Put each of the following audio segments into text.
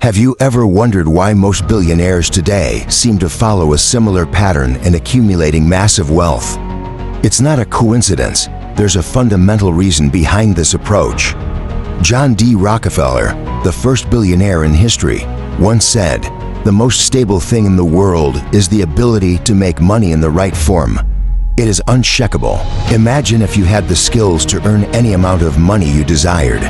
Have you ever wondered why most billionaires today seem to follow a similar pattern in accumulating massive wealth? It's not a coincidence. There's a fundamental reason behind this approach. John D. Rockefeller, the first billionaire in history, once said, "The most stable thing in the world is the ability to make money in the right form. It is uncheckable." Imagine if you had the skills to earn any amount of money you desired.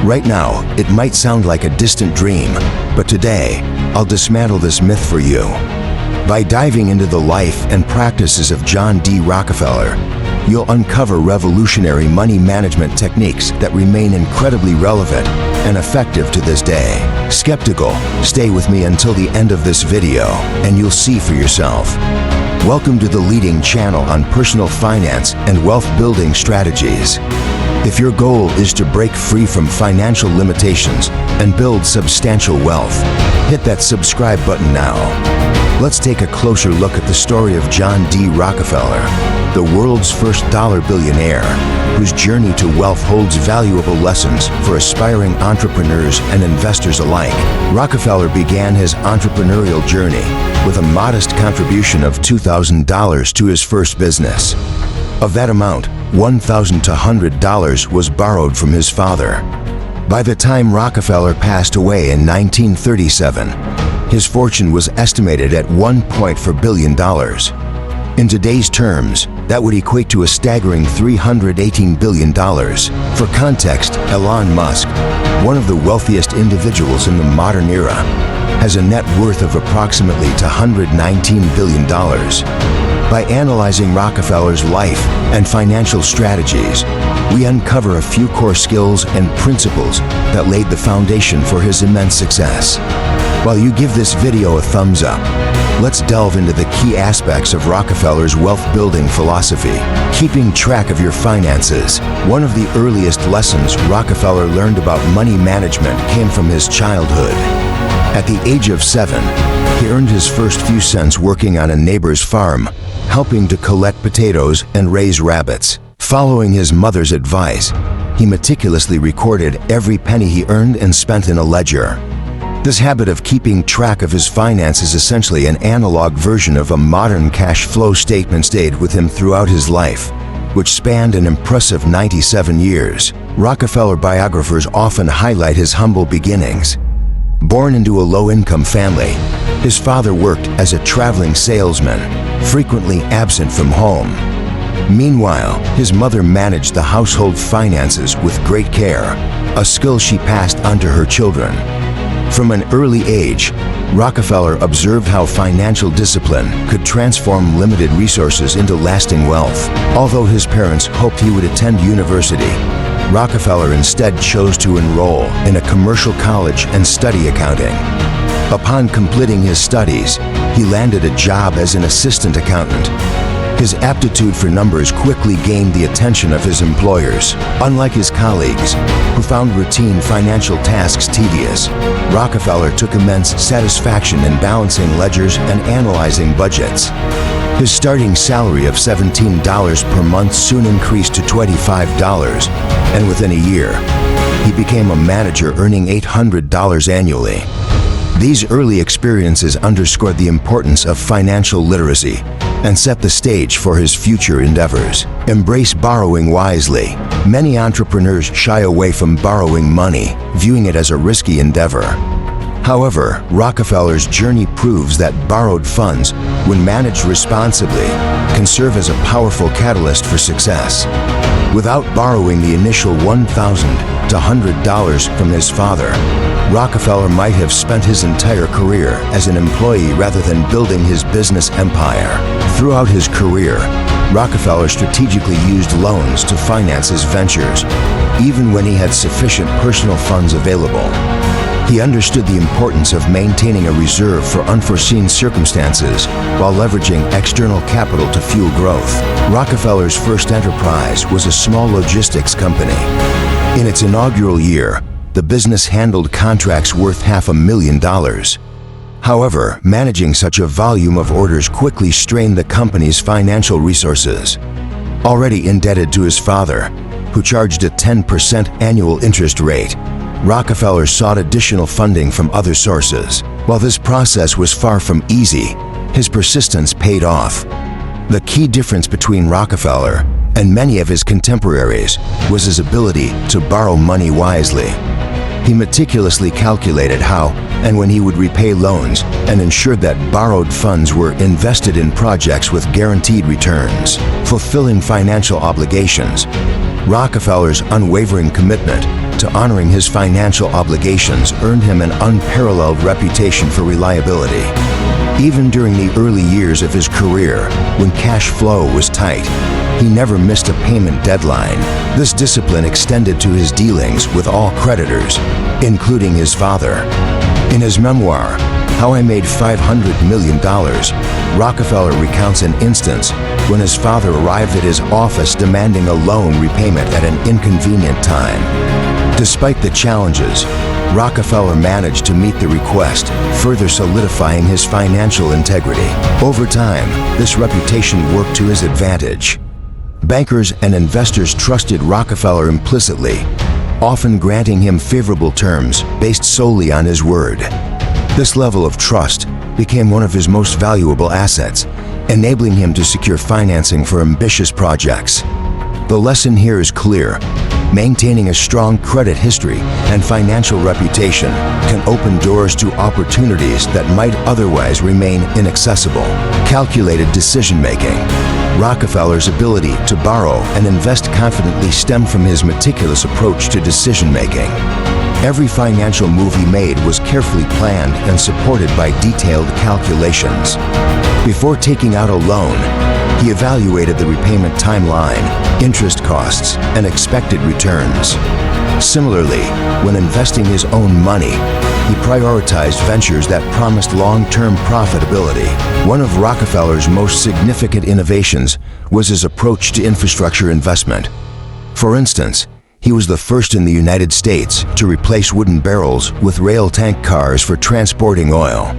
Right now, it might sound like a distant dream, but today, I'll dismantle this myth for you. By diving into the life and practices of John D. Rockefeller, you'll uncover revolutionary money management techniques that remain incredibly relevant and effective to this day. Skeptical? Stay with me until the end of this video, and you'll see for yourself. Welcome to the leading channel on personal finance and wealth building strategies. If your goal is to break free from financial limitations and build substantial wealth, hit that subscribe button now. Let's take a closer look at the story of John D. Rockefeller, the world's first dollar billionaire, whose journey to wealth holds valuable lessons for aspiring entrepreneurs and investors alike. Rockefeller began his entrepreneurial journey with a modest contribution of $2,000 to his first business. Of that amount, $1,200 was borrowed from his father. By the time Rockefeller passed away in 1937, his fortune was estimated at $1.4 billion. In today's terms, that would equate to a staggering $318 billion. For context, Elon Musk, one of the wealthiest individuals in the modern era, has a net worth of approximately $119 billion. By analyzing Rockefeller's life and financial strategies, we uncover a few core skills and principles that laid the foundation for his immense success. While you give this video a thumbs up, let's delve into the key aspects of Rockefeller's wealth-building philosophy. Keeping track of your finances. One of the earliest lessons Rockefeller learned about money management came from his childhood. At the age of 7, he earned his first few cents working on a neighbor's farm, helping to collect potatoes and raise rabbits. Following his mother's advice, he meticulously recorded every penny he earned and spent in a ledger. This habit of keeping track of his finances is essentially an analog version of a modern cash flow statement stayed with him throughout his life, which spanned an impressive 97 years. Rockefeller biographers often highlight his humble beginnings. Born into a low-income family, his father worked as a traveling salesman, frequently absent from home. Meanwhile, his mother managed the household finances with great care, a skill she passed on to her children. From an early age, Rockefeller observed how financial discipline could transform limited resources into lasting wealth. Although his parents hoped he would attend university, Rockefeller instead chose to enroll in a commercial college and study accounting. Upon completing his studies, he landed a job as an assistant accountant. His aptitude for numbers quickly gained the attention of his employers. Unlike his colleagues, who found routine financial tasks tedious, Rockefeller took immense satisfaction in balancing ledgers and analyzing budgets. His starting salary of $17 per month soon increased to $25, and within a year, he became a manager earning $800 annually. These early experiences underscored the importance of financial literacy and set the stage for his future endeavors. Embrace borrowing wisely. Many entrepreneurs shy away from borrowing money, viewing it as a risky endeavor. However, Rockefeller's journey proves that borrowed funds, when managed responsibly, can serve as a powerful catalyst for success. Without borrowing the initial $1,200 from his father, Rockefeller might have spent his entire career as an employee rather than building his business empire. Throughout his career, Rockefeller strategically used loans to finance his ventures, even when he had sufficient personal funds available. He understood the importance of maintaining a reserve for unforeseen circumstances while leveraging external capital to fuel growth. Rockefeller's first enterprise was a small logistics company. In its inaugural year, the business handled contracts worth $500,000. However, managing such a volume of orders quickly strained the company's financial resources. Already indebted to his father, who charged a 10% annual interest rate, Rockefeller sought additional funding from other sources. While this process was far from easy, his persistence paid off. The key difference between Rockefeller and many of his contemporaries was his ability to borrow money wisely. He meticulously calculated how and when he would repay loans and ensured that borrowed funds were invested in projects with guaranteed returns. Fulfilling financial obligations. Rockefeller's unwavering commitment to honoring his financial obligations earned him an unparalleled reputation for reliability. Even during the early years of his career, when cash flow was tight, he never missed a payment deadline. This discipline extended to his dealings with all creditors, including his father. In his memoir, How I Made $500 Million, Rockefeller recounts an instance when his father arrived at his office demanding a loan repayment at an inconvenient time. Despite the challenges, Rockefeller managed to meet the request, further solidifying his financial integrity. Over time, this reputation worked to his advantage. Bankers and investors trusted Rockefeller implicitly, often granting him favorable terms based solely on his word. This level of trust became one of his most valuable assets, enabling him to secure financing for ambitious projects. The lesson here is clear. Maintaining a strong credit history and financial reputation can open doors to opportunities that might otherwise remain inaccessible. Calculated decision-making. Rockefeller's ability to borrow and invest confidently stemmed from his meticulous approach to decision-making. Every financial move he made was carefully planned and supported by detailed calculations. Before taking out a loan, he evaluated the repayment timeline, interest costs, and expected returns. Similarly, when investing his own money, he prioritized ventures that promised long-term profitability. One of Rockefeller's most significant innovations was his approach to infrastructure investment. For instance, he was the first in the United States to replace wooden barrels with rail tank cars for transporting oil.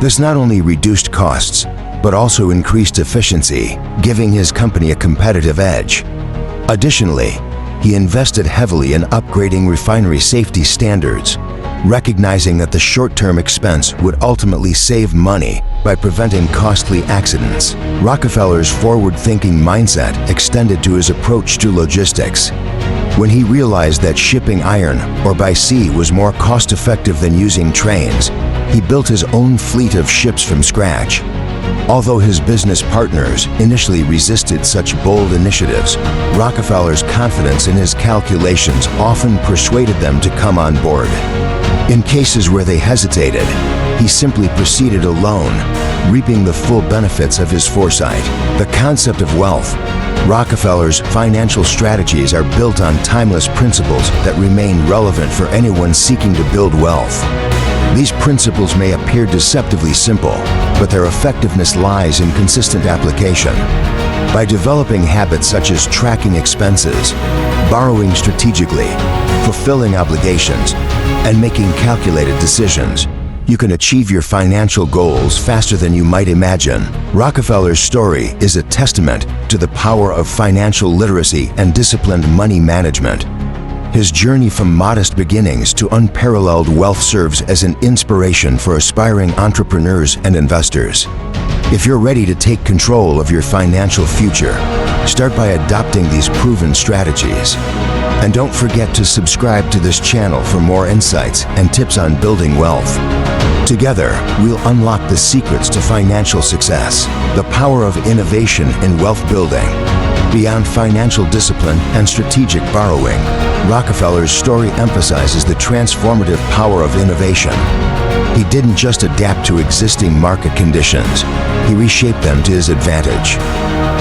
This not only reduced costs, but also increased efficiency, giving his company a competitive edge. Additionally, he invested heavily in upgrading refinery safety standards, recognizing that the short-term expense would ultimately save money by preventing costly accidents. Rockefeller's forward-thinking mindset extended to his approach to logistics. When he realized that shipping iron or by sea was more cost-effective than using trains, he built his own fleet of ships from scratch. Although his business partners initially resisted such bold initiatives, Rockefeller's confidence in his calculations often persuaded them to come on board. In cases where they hesitated, he simply proceeded alone, reaping the full benefits of his foresight. The concept of wealth. Rockefeller's financial strategies are built on timeless principles that remain relevant for anyone seeking to build wealth. These principles may appear deceptively simple, but their effectiveness lies in consistent application. By developing habits such as tracking expenses, borrowing strategically, fulfilling obligations, and making calculated decisions, you can achieve your financial goals faster than you might imagine. Rockefeller's story is a testament to the power of financial literacy and disciplined money management. His journey from modest beginnings to unparalleled wealth serves as an inspiration for aspiring entrepreneurs and investors. If you're ready to take control of your financial future, start by adopting these proven strategies. And don't forget to subscribe to this channel for more insights and tips on building wealth. Together, we'll unlock the secrets to financial success, the power of innovation in wealth building. Beyond financial discipline and strategic borrowing, Rockefeller's story emphasizes the transformative power of innovation. He didn't just adapt to existing market conditions, he reshaped them to his advantage.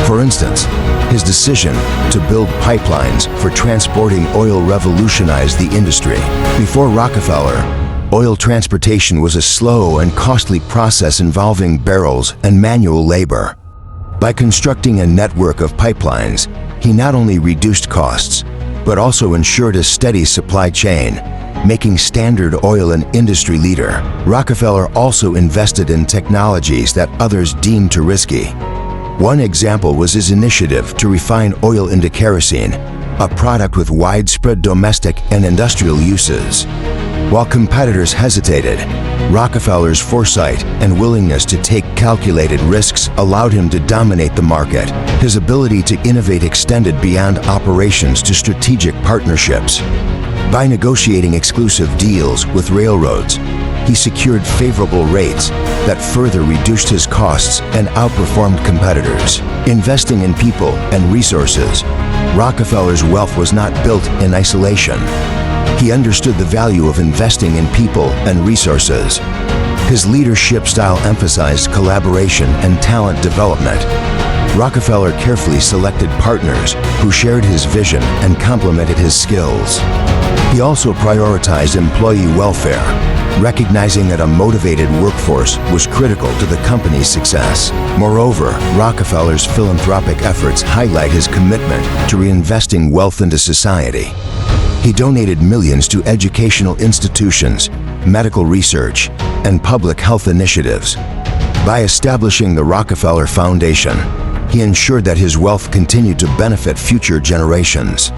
For instance, his decision to build pipelines for transporting oil revolutionized the industry. Before Rockefeller, oil transportation was a slow and costly process involving barrels and manual labor. By constructing a network of pipelines, he not only reduced costs, but also ensured a steady supply chain, making Standard Oil an industry leader. Rockefeller also invested in technologies that others deemed too risky. One example was his initiative to refine oil into kerosene, a product with widespread domestic and industrial uses. While competitors hesitated, Rockefeller's foresight and willingness to take calculated risks allowed him to dominate the market. His ability to innovate extended beyond operations to strategic partnerships. By negotiating exclusive deals with railroads, he secured favorable rates that further reduced his costs and outperformed competitors. Investing in people and resources, Rockefeller's wealth was not built in isolation. He understood the value of investing in people and resources. His leadership style emphasized collaboration and talent development. Rockefeller carefully selected partners who shared his vision and complemented his skills. He also prioritized employee welfare, recognizing that a motivated workforce was critical to the company's success. Moreover, Rockefeller's philanthropic efforts highlight his commitment to reinvesting wealth into society. He donated millions to educational institutions, medical research, and public health initiatives. By establishing the Rockefeller Foundation, he ensured that his wealth continued to benefit future generations.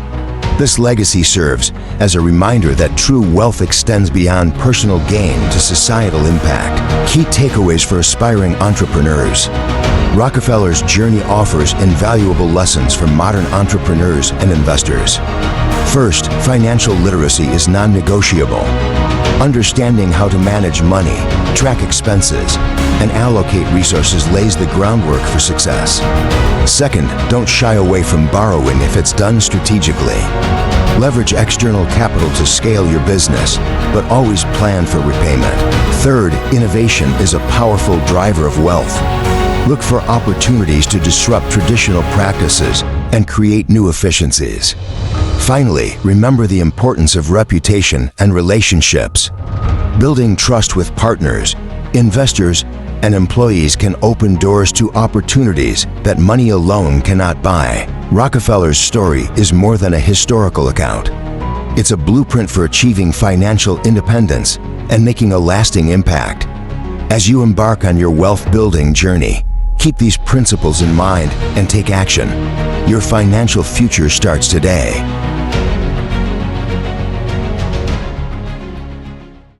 This legacy serves as a reminder that true wealth extends beyond personal gain to societal impact. Key takeaways for aspiring entrepreneurs. Rockefeller's journey offers invaluable lessons for modern entrepreneurs and investors. First, financial literacy is non-negotiable. Understanding how to manage money, track expenses, and allocate resources lays the groundwork for success. Second, don't shy away from borrowing if it's done strategically. Leverage external capital to scale your business, but always plan for repayment. Third, innovation is a powerful driver of wealth. Look for opportunities to disrupt traditional practices and create new efficiencies. Finally, remember the importance of reputation and relationships. Building trust with partners, investors, and employees can open doors to opportunities that money alone cannot buy. Rockefeller's story is more than a historical account. It's a blueprint for achieving financial independence and making a lasting impact. As you embark on your wealth-building journey, keep these principles in mind and take action. Your financial future starts today.